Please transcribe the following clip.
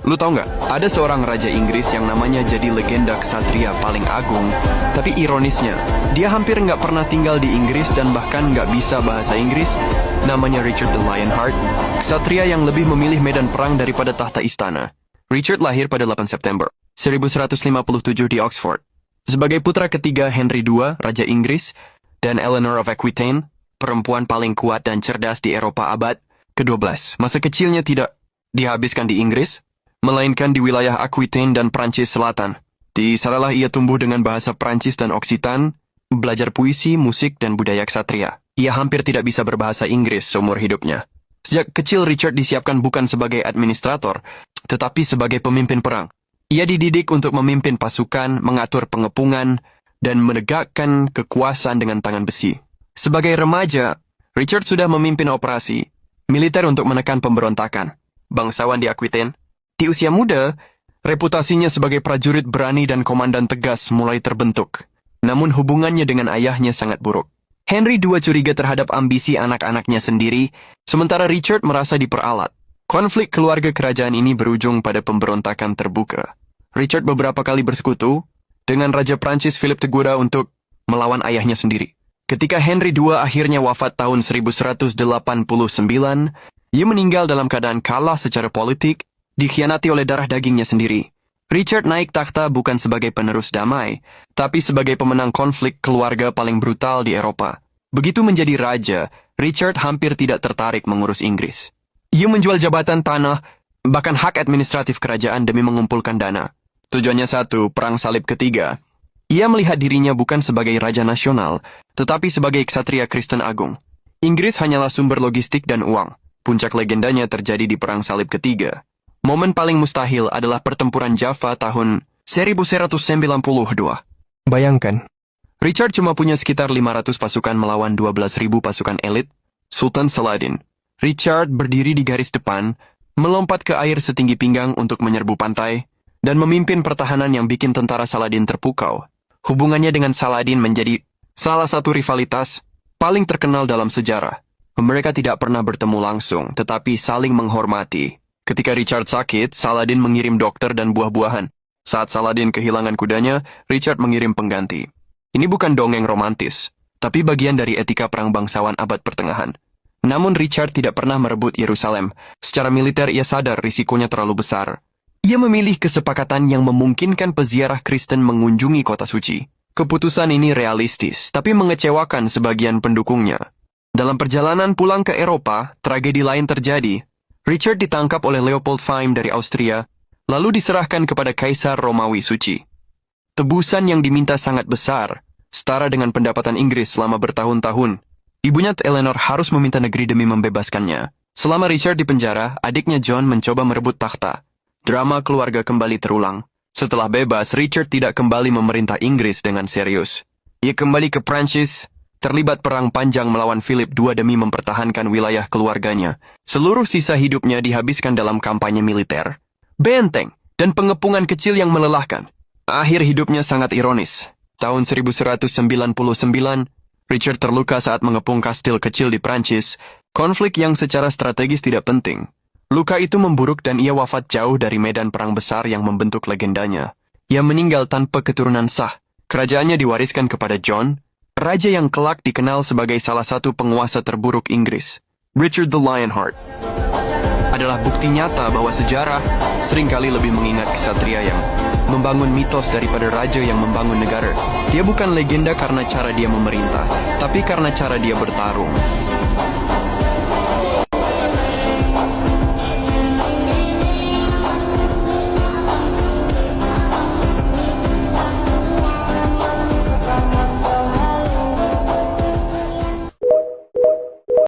Lu tahu nggak, ada seorang raja Inggris yang namanya jadi legenda ksatria paling agung. Tapi ironisnya, dia hampir nggak pernah tinggal di Inggris dan bahkan nggak bisa bahasa Inggris. Namanya Richard the Lionheart, ksatria yang lebih memilih medan perang daripada tahta istana. Richard lahir pada 8 September 1157 di Oxford. Sebagai putra ketiga Henry II, Raja Inggris, dan Eleanor of Aquitaine, perempuan paling kuat dan cerdas di Eropa abad ke-12. Masa kecilnya tidak dihabiskan di Inggris, melainkan di wilayah Aquitaine dan Prancis Selatan. Di sanalah ia tumbuh dengan bahasa Prancis dan Occitan, belajar puisi, musik, dan budaya ksatria. Ia hampir tidak bisa berbahasa Inggris seumur hidupnya. Sejak kecil Richard disiapkan bukan sebagai administrator, tetapi sebagai pemimpin perang. Ia dididik untuk memimpin pasukan, mengatur pengepungan, dan menegakkan kekuasaan dengan tangan besi. Sebagai remaja, Richard sudah memimpin operasi militer untuk menekan pemberontakan bangsawan di Aquitaine. Di usia muda, reputasinya sebagai prajurit berani dan komandan tegas mulai terbentuk. Namun hubungannya dengan ayahnya sangat buruk. Henry II curiga terhadap ambisi anak-anaknya sendiri, sementara Richard merasa diperalat. Konflik keluarga kerajaan ini berujung pada pemberontakan terbuka. Richard beberapa kali bersekutu dengan Raja Prancis Philip Tegura untuk melawan ayahnya sendiri. Ketika Henry II akhirnya wafat tahun 1189, ia meninggal dalam keadaan kalah secara politik, dikhianati oleh darah dagingnya sendiri. Richard naik takhta bukan sebagai penerus damai, tapi sebagai pemenang konflik keluarga paling brutal di Eropa. Begitu menjadi raja, Richard hampir tidak tertarik mengurus Inggris. Ia menjual jabatan tanah, bahkan hak administratif kerajaan demi mengumpulkan dana. Tujuannya satu, Perang Salib Ketiga. Ia melihat dirinya bukan sebagai raja nasional, tetapi sebagai ksatria Kristen agung. Inggris hanyalah sumber logistik dan uang. Puncak legendanya terjadi di Perang Salib Ketiga. Momen paling mustahil adalah pertempuran Jaffa tahun 1192. Bayangkan, Richard cuma punya sekitar 500 pasukan melawan 12.000 pasukan elit Sultan Saladin. Richard berdiri di garis depan, melompat ke air setinggi pinggang untuk menyerbu pantai, dan memimpin pertahanan yang bikin tentara Saladin terpukau. Hubungannya dengan Saladin menjadi salah satu rivalitas paling terkenal dalam sejarah. Mereka tidak pernah bertemu langsung, tetapi saling menghormati. Ketika Richard sakit, Saladin mengirim dokter dan buah-buahan. Saat Saladin kehilangan kudanya, Richard mengirim pengganti. Ini bukan dongeng romantis, tapi bagian dari etika perang bangsawan abad pertengahan. Namun Richard tidak pernah merebut Yerusalem. Secara militer ia sadar risikonya terlalu besar. Ia memilih kesepakatan yang memungkinkan peziarah Kristen mengunjungi kota suci. Keputusan ini realistis, tapi mengecewakan sebagian pendukungnya. Dalam perjalanan pulang ke Eropa, tragedi lain terjadi. Richard ditangkap oleh Leopold Fime dari Austria, lalu diserahkan kepada Kaisar Romawi Suci. Tebusan yang diminta sangat besar, setara dengan pendapatan Inggris selama bertahun-tahun. Ibunya Eleanor harus meminta negeri demi membebaskannya. Selama Richard di penjara, adiknya John mencoba merebut takhta. Drama keluarga kembali terulang. Setelah bebas, Richard tidak kembali memerintah Inggris dengan serius. Ia kembali ke Prancis, terlibat perang panjang melawan Philip II demi mempertahankan wilayah keluarganya. Seluruh sisa hidupnya dihabiskan dalam kampanye militer, benteng, dan pengepungan kecil yang melelahkan. Akhir hidupnya sangat ironis. Tahun 1199, Richard terluka saat mengepung kastil kecil di Prancis, konflik yang secara strategis tidak penting. Luka itu memburuk dan ia wafat jauh dari medan perang besar yang membentuk legendanya. Ia meninggal tanpa keturunan sah. Kerajaannya diwariskan kepada John, raja yang kelak dikenal sebagai salah satu penguasa terburuk Inggris. Richard the Lionheart adalah bukti nyata bahwa sejarah seringkali lebih mengingat ksatria yang membangun mitos daripada raja yang membangun negara. Dia bukan legenda karena cara dia memerintah, tapi karena cara dia bertarung.